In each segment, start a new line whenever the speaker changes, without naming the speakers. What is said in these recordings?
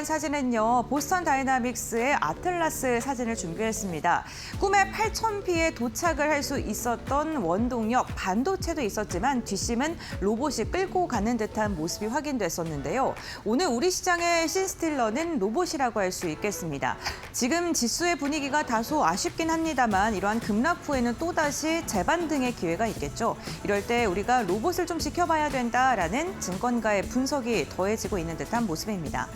사진은요, 보스턴 다이나믹스의 아틀라스 사진을 준비했습니다. 꿈의 8000P에 도착을 할 수 있었던 원동력, 반도체도 있었지만 뒷심은 로봇이 끌고 가는 듯한 모습이 확인됐었는데요. 오늘 우리 시장의 신스틸러는 로봇이라고 할 수 있겠습니다. 지금 지수의 분위기가 다소 아쉽긴 합니다만 이러한 급락 후에는 또다시 재반등의 기회가 있겠죠. 이럴 때 우리가 로봇을 좀 지켜봐야 된다라는 증권가의 분석이 더해지고 있는 듯한 모습입니다.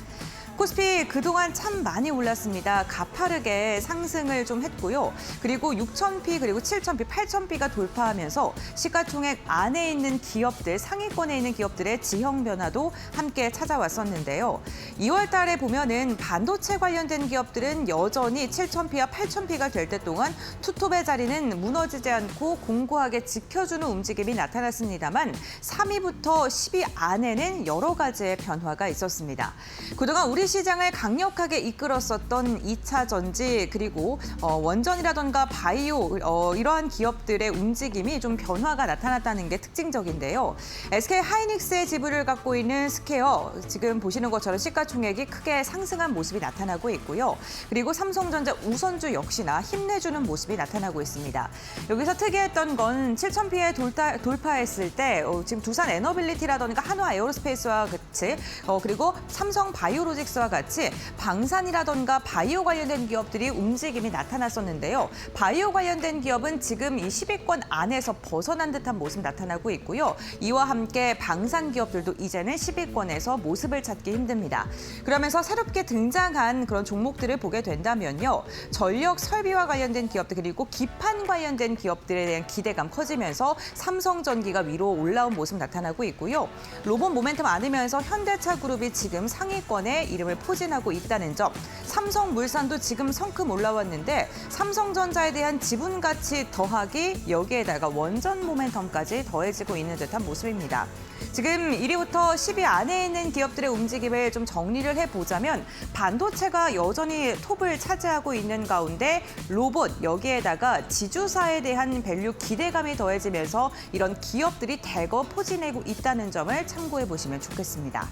코스피 그동안 참 많이 올랐습니다. 가파르게 상승을 좀 했고요. 그리고 6,000P 그리고 7,000P, 8,000P가 돌파하면서 시가총액 안에 있는 기업들, 상위권에 있는 기업들의 지형 변화도 함께 찾아왔었는데요. 2월 달에 보면은 반도체 관련된 기업들은 여전히 7,000P와 8,000P가 될 때 동안 투톱의 자리는 무너지지 않고 공고하게 지켜주는 움직임이 나타났습니다만 3위부터 10위 안에는 여러 가지의 변화가 있었습니다. 그동안 우리 시장을 강력하게 이끌었었던 2차 전지 그리고 원전이라던가 바이오 이러한 기업들의 움직임이 좀 변화가 나타났다는 게 특징적인데요. SK 하이닉스의 지분을 갖고 있는 스퀘어 지금 보시는 것처럼 시가총액이 크게 상승한 모습이 나타나고 있고요. 그리고 삼성전자 우선주 역시나 힘내주는 모습이 나타나고 있습니다. 여기서 특이했던 건 7,000P에 돌파했을 때 지금 두산 에너빌리티라던가 한화 에어로스페이스와 같이 그리고 삼성 바이오로직스 와 같이 방산이라던가 바이오 관련된 기업들이 움직임이 나타났었는데요. 바이오 관련된 기업은 지금 이 10위권 안에서 벗어난 듯한 모습 나타나고 있고요. 이와 함께 방산 기업들도 이제는 10위권에서 모습을 찾기 힘듭니다. 그러면서 새롭게 등장한 그런 종목들을 보게 된다면요. 전력 설비와 관련된 기업들 그리고 기판 관련된 기업들에 대한 기대감 커지면서 삼성전기가 위로 올라온 모습 나타나고 있고요. 로봇 모멘텀 안으면서 현대차 그룹이 지금 상위권에 이름을 포진하고 있다는 점, 삼성물산도 지금 성큼 올라왔는데 삼성전자에 대한 지분 가치 더하기 여기에다가 원전 모멘텀까지 더해지고 있는 듯한 모습입니다. 지금 1위부터 10위 안에 있는 기업들의 움직임을 좀 정리를 해보자면 반도체가 여전히 톱을 차지하고 있는 가운데 로봇 여기에다가 지주사에 대한 밸류 기대감이 더해지면서 이런 기업들이 대거 포진하고 있다는 점을 참고해 보시면 좋겠습니다.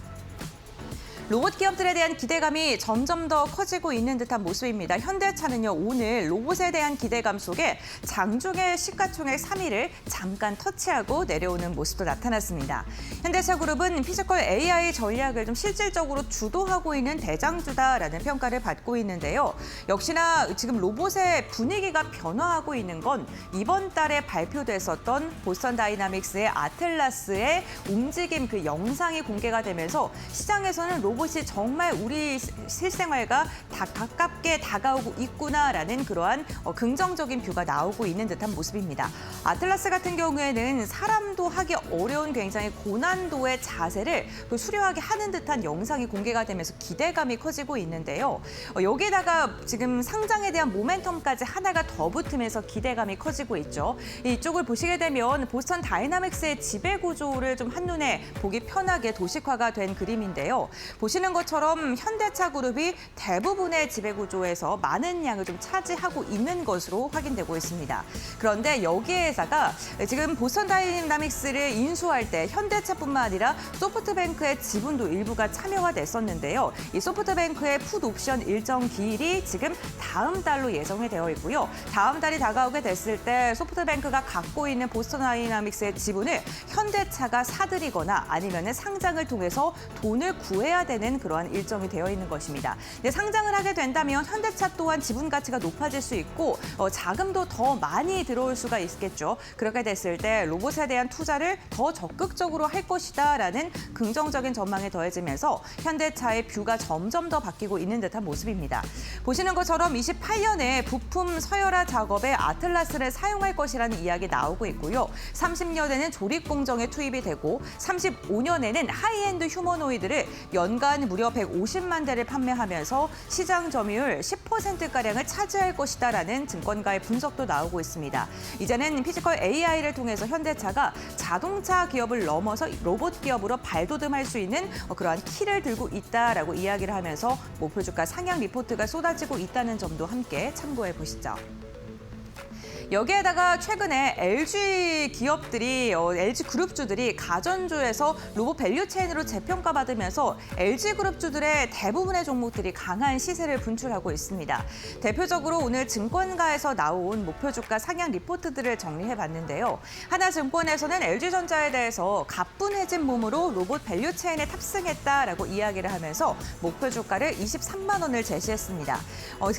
로봇 기업들에 대한 기대감이 점점 더 커지고 있는 듯한 모습입니다. 현대차는요, 오늘 로봇에 대한 기대감 속에 장중에 시가총액 3위를 잠깐 터치하고 내려오는 모습도 나타났습니다. 현대차 그룹은 피지컬 AI 전략을 좀 실질적으로 주도하고 있는 대장주다라는 평가를 받고 있는데요. 역시나 지금 로봇의 분위기가 변화하고 있는 건 이번 달에 발표됐었던 보스턴 다이나믹스의 아틀라스의 움직임 그 영상이 공개가 되면서 시장에서는 로봇이 정말 우리 실생활과 다 가깝게 다가오고 있구나라는 그러한 긍정적인 뷰가 나오고 있는 듯한 모습입니다. 아틀라스 같은 경우에는 사람도 하기 어려운 굉장히 고난도의 자세를 수려하게 하는 듯한 영상이 공개가 되면서 기대감이 커지고 있는데요. 여기에다가 지금 상장에 대한 모멘텀까지 하나가 더 붙으면서 기대감이 커지고 있죠. 이쪽을 보시게 되면 보스턴 다이나믹스의 지배구조를 좀 한눈에 보기 편하게 도식화가 된 그림인데요. 보시는 것처럼 현대차 그룹이 대부분의 지배구조에서 많은 양을 좀 차지하고 있는 것으로 확인되고 있습니다. 그런데 여기에다가 지금 보스턴 다이나믹스를 인수할 때 현대차뿐만 아니라 소프트뱅크의 지분도 일부가 참여가 됐었는데요. 이 소프트뱅크의 풋 옵션 일정 기일이 지금 다음 달로 예정이 되어 있고요. 다음 달이 다가오게 됐을 때 소프트뱅크가 갖고 있는 보스턴 다이나믹스의 지분을 현대차가 사들이거나 아니면 상장을 통해서 돈을 구해야 되는 그러한 일정이 되어 있는 것입니다. 상장을 하게 된다면 현대차 또한 지분 가치가 높아질 수 있고 자금도 더 많이 들어올 수가 있겠죠. 그렇게 됐을 때 로봇에 대한 투자를 더 적극적으로 할 것이다라는 긍정적인 전망이 더해지면서 현대차의 뷰가 점점 더 바뀌고 있는 듯한 모습입니다. 보시는 것처럼 28년에 부품 서열화 작업에 아틀라스를 사용할 것이라는 이야기 나오고 있고요. 30년에는 조립 공정에 투입이 되고 35년에는 하이엔드 휴머노이드를 연간 무려 150만 대를 판매하면서 시장 점유율 10%가량을 차지할 것이다라는 증권가의 분석도 나오고 있습니다. 이제는 피지컬 AI를 통해서 현대차가 자동차 기업을 넘어서 로봇 기업으로 발돋움할 수 있는 그러한 키를 들고 있다라고 이야기를 하면서 목표 주가 상향 리포트가 쏟아지고 있다는 점도 함께 참고해 보시죠. 여기에다가 최근에 LG 기업들이, LG 그룹주들이 가전주에서 로봇 밸류체인으로 재평가받으면서 LG 그룹주들의 대부분의 종목들이 강한 시세를 분출하고 있습니다. 대표적으로 오늘 증권가에서 나온 목표 주가 상향 리포트들을 정리해봤는데요. 하나증권에서는 LG전자에 대해서 가뿐해진 몸으로 로봇 밸류체인에 탑승했다라고 이야기를 하면서 목표 주가를 23만 원을 제시했습니다.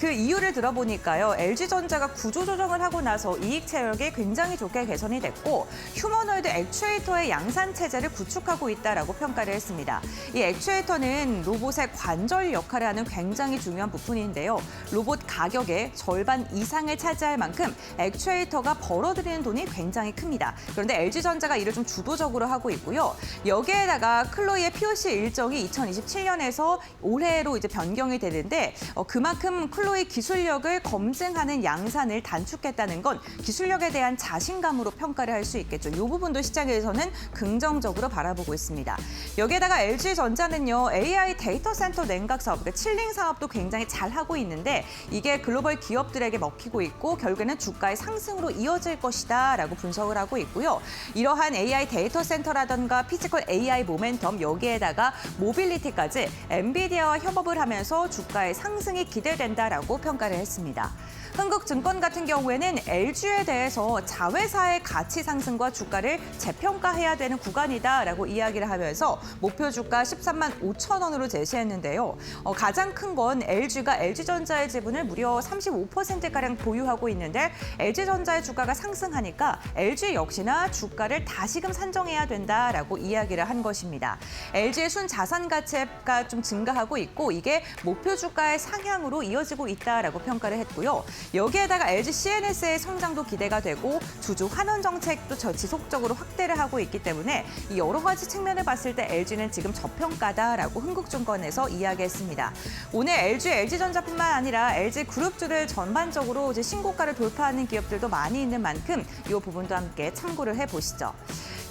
그 이유를 들어보니까요. LG전자가 구조조정을 하고 나서 이익 체력이 굉장히 좋게 개선이 됐고 휴머노이드 액추에이터의 양산 체제를 구축하고 있다라고 평가를 했습니다. 이 액추에이터는 로봇의 관절 역할을 하는 굉장히 중요한 부품인데요. 로봇 가격의 절반 이상을 차지할 만큼 액추에이터가 벌어들이는 돈이 굉장히 큽니다. 그런데 LG전자가 이를 좀 주도적으로 하고 있고요. 여기에다가 클로이의 POC 일정이 2027년에서 올해로 이제 변경이 되는데 그만큼 클로이 기술력을 검증하는 양산을 단축했다는 건 기술력에 대한 자신감으로 평가를 할 수 있겠죠. 이 부분도 시장에서는 긍정적으로 바라보고 있습니다. 여기에다가 LG전자는요. AI 데이터 센터 냉각 사업, 그러니까 칠링 사업도 굉장히 잘하고 있는데 이게 글로벌 기업들에게 먹히고 있고 결국에는 주가의 상승으로 이어질 것이다 라고 분석을 하고 있고요. 이러한 AI 데이터 센터라든가 피지컬 AI 모멘텀 여기에다가 모빌리티까지 엔비디아와 협업을 하면서 주가의 상승이 기대된다라고 평가를 했습니다. 흥국증권 같은 경우에는 LG에 대해서 자회사의 가치 상승과 주가를 재평가해야 되는 구간이다라고 이야기를 하면서 목표 주가 13만 5천 원으로 제시했는데요. 가장 큰 건 LG가 LG전자의 지분을 무려 35%가량 보유하고 있는데 LG전자의 주가가 상승하니까 LG 역시나 주가를 다시금 산정해야 된다라고 이야기를 한 것입니다. LG의 순자산 가치가 좀 증가하고 있고 이게 목표 주가의 상향으로 이어지고 있다라고 평가를 했고요. 여기에다가 LG CNS의 성장도 기대가 되고 주주 환원 정책도 지속적으로 확대를 하고 있기 때문에 이 여러 가지 측면을 봤을 때 LG는 지금 저평가다라고 흥국증권에서 이야기했습니다. 오늘 LG, LG전자뿐만 아니라 LG 그룹주들 전반적으로 이제 신고가를 돌파하는 기업들도 많이 있는 만큼 이 부분도 함께 참고를 해보시죠.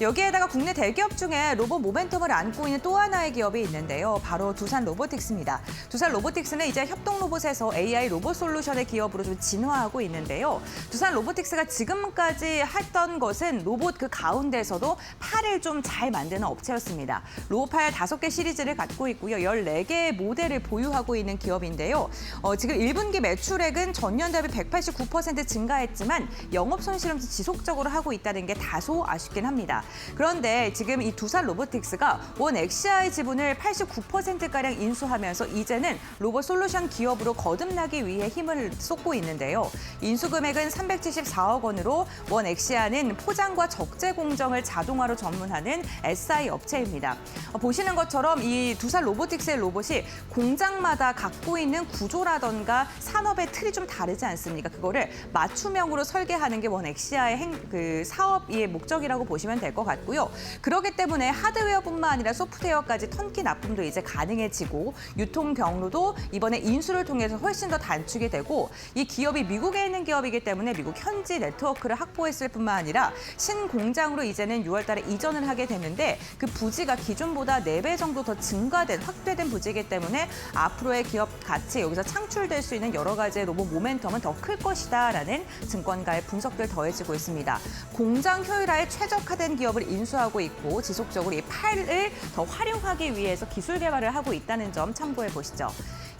여기에다가 국내 대기업 중에 로봇 모멘텀을 안고 있는 또 하나의 기업이 있는데요. 바로 두산 로보틱스입니다. 두산 로보틱스는 이제 협동 로봇에서 AI 로봇 솔루션의 기업으로 좀 진화하고 있는데요. 두산 로보틱스가 지금까지 했던 것은 로봇 그 가운데서도 팔을 좀 잘 만드는 업체였습니다. 로봇팔 5개 시리즈를 갖고 있고요. 14개의 모델을 보유하고 있는 기업인데요. 지금 1분기 매출액은 전년 대비 189% 증가했지만 영업 손실은 지속적으로 하고 있다는 게 다소 아쉽긴 합니다. 그런데 지금 이 두산 로보틱스가 원 엑시아의 지분을 89%가량 인수하면서 이제는 로봇 솔루션 기업으로 거듭나기 위해 힘을 쏟고 있는데요. 인수 금액은 374억 원으로 원 엑시아는 포장과 적재 공정을 자동화로 전문하는 SI 업체입니다. 보시는 것처럼 이 두산 로보틱스의 로봇이 공장마다 갖고 있는 구조라던가 산업의 틀이 좀 다르지 않습니까? 그거를 맞춤형으로 설계하는 게 원 엑시아의 사업의 목적이라고 보시면 될 것 같고요. 그렇기 때문에 하드웨어뿐만 아니라 소프트웨어까지 턴키 납품도 이제 가능해지고 유통 경로도 이번에 인수를 통해서 훨씬 더 단축이 되고 이 기업이 미국에 있는 기업이기 때문에 미국 현지 네트워크를 확보했을 뿐만 아니라 신공장으로 이제는 6월 달에 이전을 하게 되는데 그 부지가 기존보다 4배 정도 더 증가된 확대된 부지이기 때문에 앞으로의 기업 가치 여기서 창출될 수 있는 여러 가지의 로봇 모멘텀은 더 클 것이다라는 증권가의 분석들 더해지고 있습니다. 공장 효율화에 최적화된 기업을 인수하고 있고 지속적으로 이 팔을 더 활용하기 위해서 기술 개발을 하고 있다는 점 참고해 보시죠.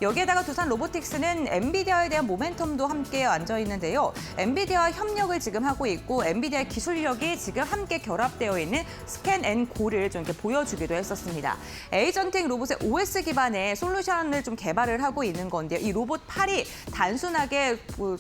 여기에다가 두산 로보틱스는 엔비디아에 대한 모멘텀도 함께 앉아 있는데요. 엔비디아와 협력을 지금 하고 있고 엔비디아의 기술력이 지금 함께 결합되어 있는 스캔앤고를 좀 이렇게 보여주기도 했었습니다. 에이전틱 로봇의 OS 기반의 솔루션을 좀 개발을 하고 있는 건데요. 이 로봇 팔이 단순하게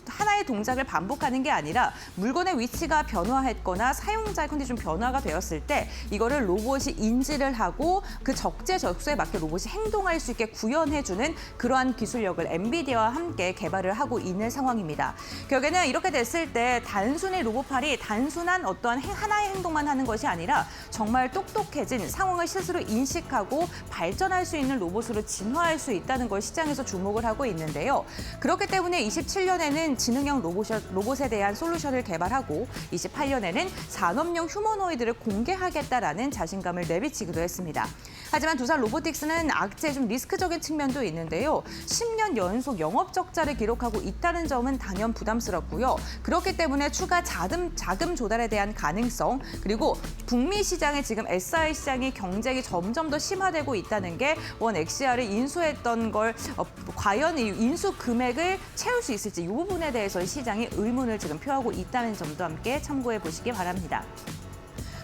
하나의 동작을 반복하는 게 아니라 물건의 위치가 변화했거나 사용자의 컨디션 변화가 되었을 때 이거를 로봇이 인지를 하고 그 적재적소에 맞게 로봇이 행동할 수 있게 구현해주는 그러한 기술력을 엔비디아와 함께 개발을 하고 있는 상황입니다. 결국에는 이렇게 됐을 때 단순히 로봇팔이 단순한 어떠한 하나의 행동만 하는 것이 아니라 정말 똑똑해진 상황을 스스로 인식하고 발전할 수 있는 로봇으로 진화할 수 있다는 걸 시장에서 주목을 하고 있는데요. 그렇기 때문에 27년에는 지능형 로봇에 대한 솔루션을 개발하고 28년에는 산업용 휴머노이드를 공개하겠다라는 자신감을 내비치기도 했습니다. 하지만 두산 로보틱스는 악재의 좀 리스크적인 측면도 있는데요. 10년 연속 영업 적자를 기록하고 있다는 점은 단연 부담스럽고요. 그렇기 때문에 추가 자금 조달에 대한 가능성, 그리고 북미 시장에 지금 SI 시장이 경쟁이 점점 더 심화되고 있다는 게 원 엑시아를 인수했던 걸 과연 이 인수 금액을 채울 수 있을지 이 부분에 대해서 시장이 의문을 지금 표하고 있다는 점도 함께 참고해 보시기 바랍니다.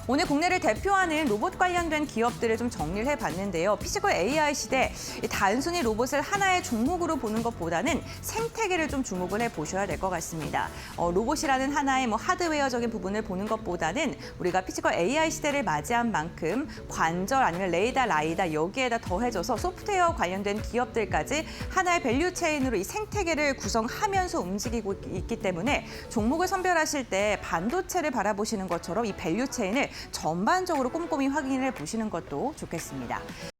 오늘 국내를 대표하는 로봇 관련된 기업들을 좀 정리를 해봤는데요. 피지컬 AI 시대, 단순히 로봇을 하나의 종목으로 보는 것보다는 생태계를 좀 주목을 해보셔야 될 것 같습니다. 로봇이라는 하나의 하드웨어적인 부분을 보는 것보다는 우리가 피지컬 AI 시대를 맞이한 만큼 관절 아니면 레이더, 라이다 여기에다 더해져서 소프트웨어 관련된 기업들까지 하나의 밸류 체인으로 이 생태계를 구성하면서 움직이고 있기 때문에 종목을 선별하실 때 반도체를 바라보시는 것처럼 이 밸류 체인을 전반적으로 꼼꼼히 확인해 보시는 것도 좋겠습니다.